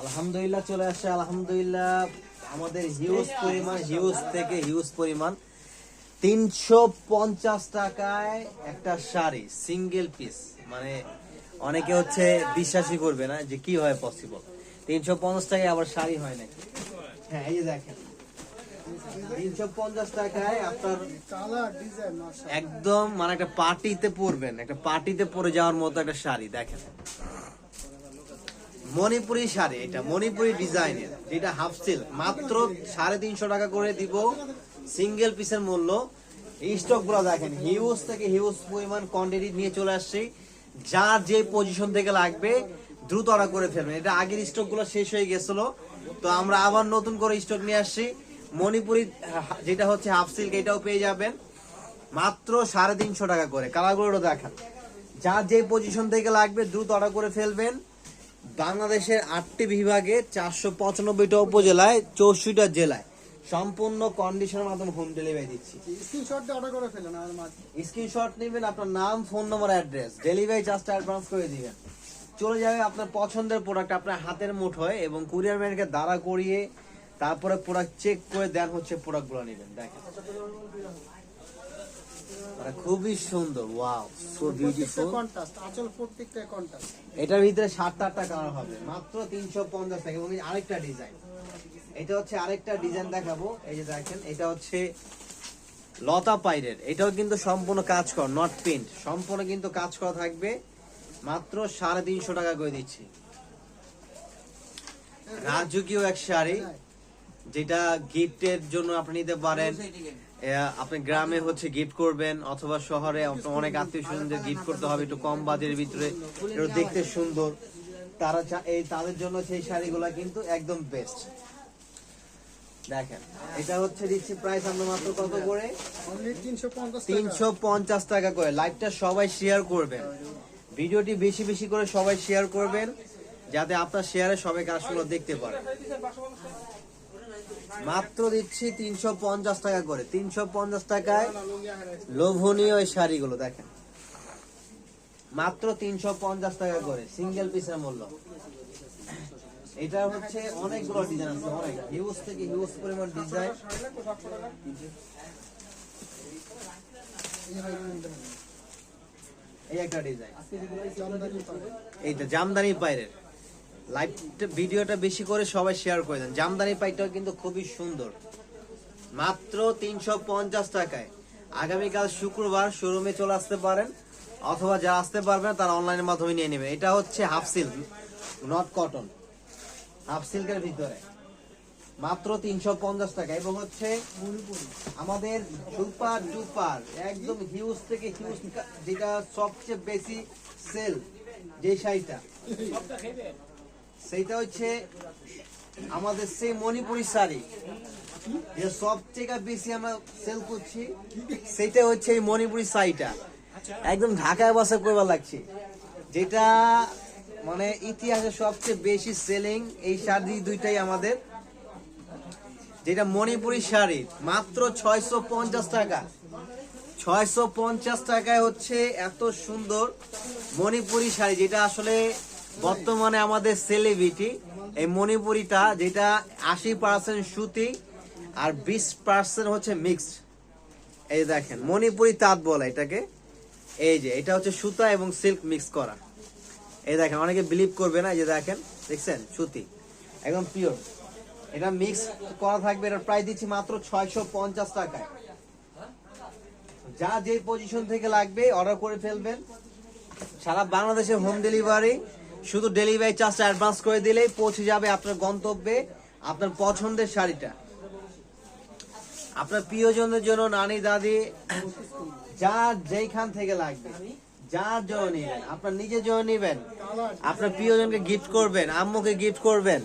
আলহামদুলিল্লাহ চলে আসছে। আলহামদুলিল্লাহ আমাদের হিউজ পরিমাণ 350 টাকায় একটা শাড়ি সিঙ্গেল পিস। মানে অনেকে হচ্ছে বিশ্বাসই করবে না যে কি হয় পসিবল, 350 টাকায় আবার শাড়ি হয় নাকি। হ্যাঁ, এই যে দেখেন 350 টাকায় আপনার একদম মানে একটা পার্টিতে পরবেন, একটা পার্টিতে পরে যাওয়ার মতো একটা শাড়ি। দেখেন মণিপুরি শাড়ি, এটা মণিপুরি ডিজাইনের, যেটা হাফ সিল্ক, মাত্র 350 টাকা করে দিব সিঙ্গেল পিসের মূল্য। এই স্টক গুলো দেখেন হিউজ থেকে হিউজ পরিমাণ কোয়ান্টিটি নিয়ে চলে আসছি। যার যে পজিশন থেকে লাগবে দ্রুত অর্ডার করে ফেলবেন। এটা আগের স্টক গুলো শেষ হয়ে গেছিল, তো আমরা আবার নতুন করে স্টক নিয়ে আসছি। মণিপুরি যেটা হচ্ছে হাফ সিল্ক, এটাও পেয়ে যাবেন মাত্র 350 টাকা করে। কালারগুলো দেখেন, যার যে পজিশন থেকে লাগবে দ্রুত অর্ডার করে ফেলবেন। বাংলাদেশের 8টি বিভাগে 495টা উপজেলায় 64টা জেলায় সম্পূর্ণ কন্ডিশনের মাধ্যমে হোম ডেলিভারি দিচ্ছি। স্ক্রিনশট দিয়ে অর্ডার করে ফেলেন। আর স্ক্রিনশট নেবেন, আপনার নাম, ফোন নম্বর, অ্যাড্রেস, ডেলিভারি চার্জটা অ্যাডভান্স করে দিবেন। চলে যাবে আপনার পছন্দের প্রোডাক্ট আপনার হাতের মুঠোয়, এবং কুরিয়ার ম্যানকে দাঁড়া করিয়ে তারপরে প্রোডাক্ট চেক করে দেন হচ্ছে প্রোডাক্টগুলো নেবেন। দেখেন মানে খুবই সুন্দর, ওয়াও, সো বিউটিফুল। কন্ট্রাস্ট আঁচল প্রত্যেকটা কন্ট্রাস্ট। এটার ভিতরে 7-8টা কালার হবে, মাত্র 350 টাকা। এবং আরেকটা ডিজাইন, এটা হচ্ছে আরেকটা ডিজাইন দেখাবো। এই যে দেখেন, এটা হচ্ছে লতা পাইরের, এটাও কিন্তু সম্পূর্ণ কাজ করা, নট প্রিন্ট, সম্পূর্ণ কিন্তু কাজ করা থাকবে। মাত্র 350 টাকা করে দিচ্ছি। রাজকীয় এক শাড়ি, যেটা গিফটের জন্য আপনি নিতে পারেন। আপনি গ্রামে হচ্ছে গিফট করবেন, অথবা শহরে অনেক আত্মীয় স্বজনদের গিফট করতে হবে একটু কম বাজেটের ভিতরে, একটু দেখতে সুন্দর, তারা তাদের জন্য সেই শাড়িগুলা কিন্তু একদম বেস্ট। দেখেন এটা হচ্ছে দিচ্ছি প্রাইস আমরা মাত্র কত করে, 350 টাকা করে। লাইভটা সবাই শেয়ার করবেন, ভিডিওটি বেশি বেশি করে সবাই শেয়ার করবেন, যাতে আপনার শেয়ারে সবাই কাজগুলো দেখতে পারে। মাত্র দিচ্ছি 350 টাকা করে। 350 টাকায় লোভনীয় এই শাড়িগুলো দেখেন, মাত্র 350 টাকা করে সিঙ্গেল পিসের মূল্য। এটা হচ্ছে অনেকগুলো ডিজাইন আছে, অনেক হিউজ থেকে হিউজ পরিমাণ ডিজাইন। এই একটা ডিজাইন, এইটা জামদানি পাইরের। লাইভ ভিডিওটা বেশি করে সবাই শেয়ার করে দেন। জামদানি পাইটাও কিন্তু খুবই সুন্দর, মাত্র 350 টাকায়। আগামীকাল শুক্রবার শোরুমে চলে আসতে পারেন, অথবা যারা আসতে পারবেন তারা অনলাইনের মাধ্যমে নিয়ে নেবেন। এটা হচ্ছে half silk, not cotton, half সিল্কের ভিতরে মাত্র 350 টাকা। এবং হচ্ছে আমাদের সুপার ডুপার একদম হিউজ থেকে হিউজ, যেটা সবচেয়ে বেশি সেল যে শাড়িটা, সেইটা হচ্ছে আমাদের সেই মণিপুরি শাড়ি, যে সবচেয়ে বেশি আমরা সেল করছি, সেটা হচ্ছে এই মণিপুরি শাড়িটা। একদম ঢাকায় বসে করবার লাগছে, যেটা মানে ইতিহাসে সবচেয়ে বেশি সেলিং এই শাড়ি দুইটাই আমাদের, যেটা মণিপুরি শাড়ি মাত্র 650 টাকা। 650 টাকায় হচ্ছে এত সুন্দর মণিপুরি শাড়ি, যেটা আসলে বর্তমানে আমাদের সেলিব্রিটি। এই মণিপুরিটা যেটা 80% সুতি আর 20% হচ্ছে মিক্সড। এই দেখেন মণিপুরি তাঁত বলে এটাকে। এই যে এটা হচ্ছে সুতা এবং সিল্ক মিক্স করা। এই দেখেন, অনেকে বিলিভ করবে না, এই যে দেখেন, দেখছেন সুতি একদম পিওর, এটা মিক্স করা থাকবে। এটার প্রাইস দিচ্ছি মাত্র 650 টাকায়। যা যে পজিশন থেকে লাগবে অর্ডার করে ফেলবেন। সারা বাংলাদেশে হোম ডেলিভারি, শুধু ডেলিভারি চার্জটা অ্যাডভান্স করে দিলেই পৌঁছে যাবে আপনার গন্তব্যে আপনার পছন্দের শাড়িটা। আপনার প্রিয়জনদের জন্য, নানি দাদি, যার যেইখান থেকে লাগবে, যার জন্য নেবেন, আপনার নিজের জন্য নেবেন, আপনার প্রিয়জনকে গিফট করবেন, আম্মুকে গিফট করবেন,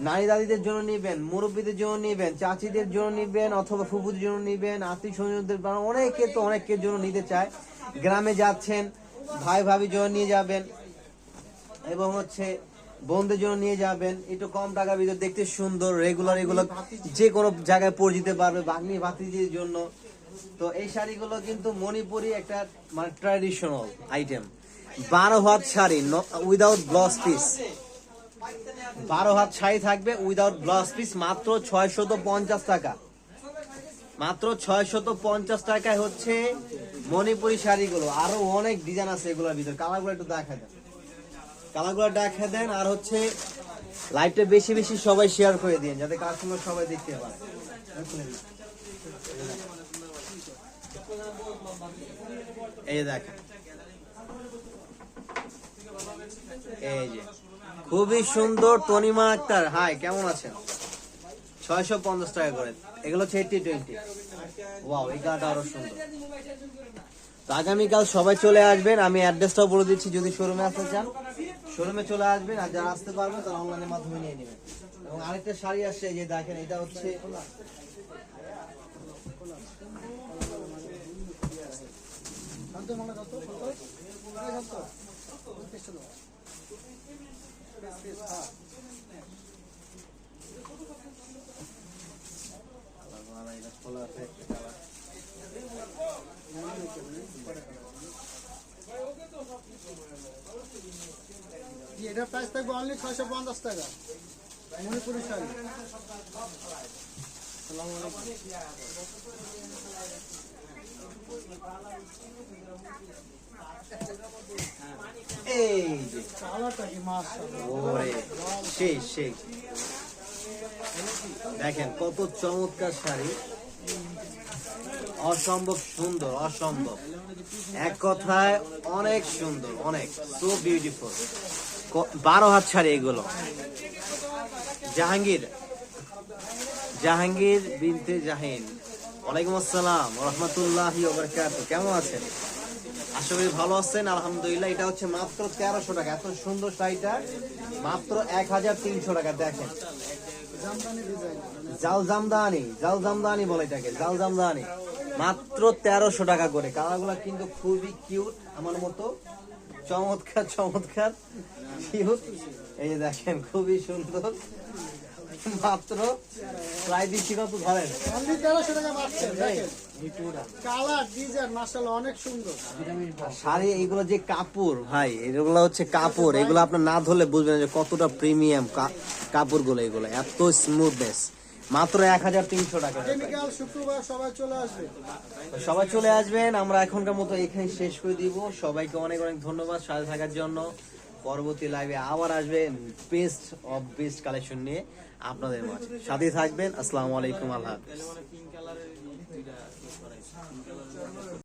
নারী দাদিদের জন্য নিবেন, মুরব্বীদের জন্য নিবেন, চাচিদের জন্য নিবেন, অথবা ফুফুদের জন্য নিবেন, আত্মীয় স্বজনদের, অনেকে তো অনেকের জন্য নিতে চায়। গ্রামে যাচ্ছেন, ভাই ভাবির জন্য নিয়ে যাবেন, এবং হচ্ছে বোনদের জন্য নিয়ে যাবেন, একটু কম টাকার ভিতরে দেখতে সুন্দর, রেগুলার এগুলো যে কোনো জায়গায় পরে যেতে পারবে, ভাগ্নি ভাতিজির জন্য। তো এই শাড়িগুলো কিন্তু মণিপুরি একটা মানে ট্র্যাডিশনাল আইটেম। 12 হাত শাড়ি উইদাউট ব্লাউজ পিস, 12 হাত শাড়ি থাকবে উইদাউট ব্লাউজ পিস, মাত্র 650 টাকা। মাত্র 650 টাকায় হচ্ছে মণিপুরি শাড়িগুলো। আরো অনেক ডিজাইন আছে এগুলোর ভিতর, কালারগুলো একটু দেখা দেন, কালারগুলো দেখা দেন। আর হচ্ছে লাইভটা বেশি বেশি সবাই শেয়ার করে দিন, যাতে কাস্টমার সবাই দেখতে পারে। এই দেখেন, এই যে খুবই সুন্দর তনিমা আক্তার, হাই কেমন আছেন? 650 টাকা করে। এগুলো হচ্ছে 80-20। ওয়াও, এই গাটা আরো সুন্দর। তো আগামীকাল সবাই চলে আসবেন, আমি অ্যাড্রেসটাও বলে দিচ্ছি। যদি শোরুমে আসতে চান শোরুমে চলে আসবেন, আর যারা আসতে পারবেন তারা অনলাইনের মাধ্যমে নিয়ে নেবেন। এবং আরেকটা শাড়ি আসছে, এই যে দেখেন, এটা হচ্ছে এটার প্রাইস থাকবে অনলি 650 টাকা, মণিপুরি শাড়ি। এই যে কালারটা কি মাশাআল্লাহ, ওরে সেই সেই, দেখেন কত চমৎকার শাড়ি, অসম্ভব সুন্দর, অসম্ভব, এক কথায় অনেক সুন্দর, অনেক সো বিউটিফুল। 12 হাত শাড়ি এগুলো। জাহাঙ্গীর, জাহাঙ্গীর বিনতে জাহিন, ওয়ালাইকুম আসসালাম ওয়া রাহমাতুল্লাহি ওয়া বারাকাতুহু। কেমন আছেন? আশা করি ভালো আছেন, আলহামদুলিল্লাহ। এটা হচ্ছে মাত্র 1300 টাকা। এত সুন্দর শাড়িটা মাত্র 1300 টাকা। দেখেন, জামদানি ডিজাইন, জাল জামদানি, জাল জামদানি বলে এটাকে, জাল জামদানি, মাত্র 1300 টাকা করে। কালারগুলো কিন্তু খুবই কিউট, আমার মতো চমৎকার চমৎকার কিউট। এই যে দেখেন, খুবই সুন্দর, মাত্র প্রায় দিচ্ছি কত ধরেন, অনলি 1300 টাকা পাচ্ছেন। দেখেন কালার ডিজাইন মাশাআল্লাহ অনেক সুন্দর। শাড়ি এইগুলো যে কাপড় ভাই, এগুলো হচ্ছে কাপড়, এগুলো আপনার না ধরলে বুঝবেন যে কতটা প্রিমিয়াম কাপড় গুলো, এগুলো এত স্মুথনেস। মাত্র 1300 টাকা। কেমিক্যাল শুক্রবার সবাই চলে আসবে। সবাই চলে আসবেন। আমরা এখনকার মতো এখানে শেষ করে দিব। সবাইকে অনেক অনেক ধন্যবাদ সাথে থাকার জন্য। পরবর্তী লাইভে আবার আসবেন বেস্ট অফ বেস্ট কালেকশন নিয়ে আপনাদের মাঝে। সাথে থাকবেন। আসসালামু আলাইকুম, আল্লাহ হাফেজ।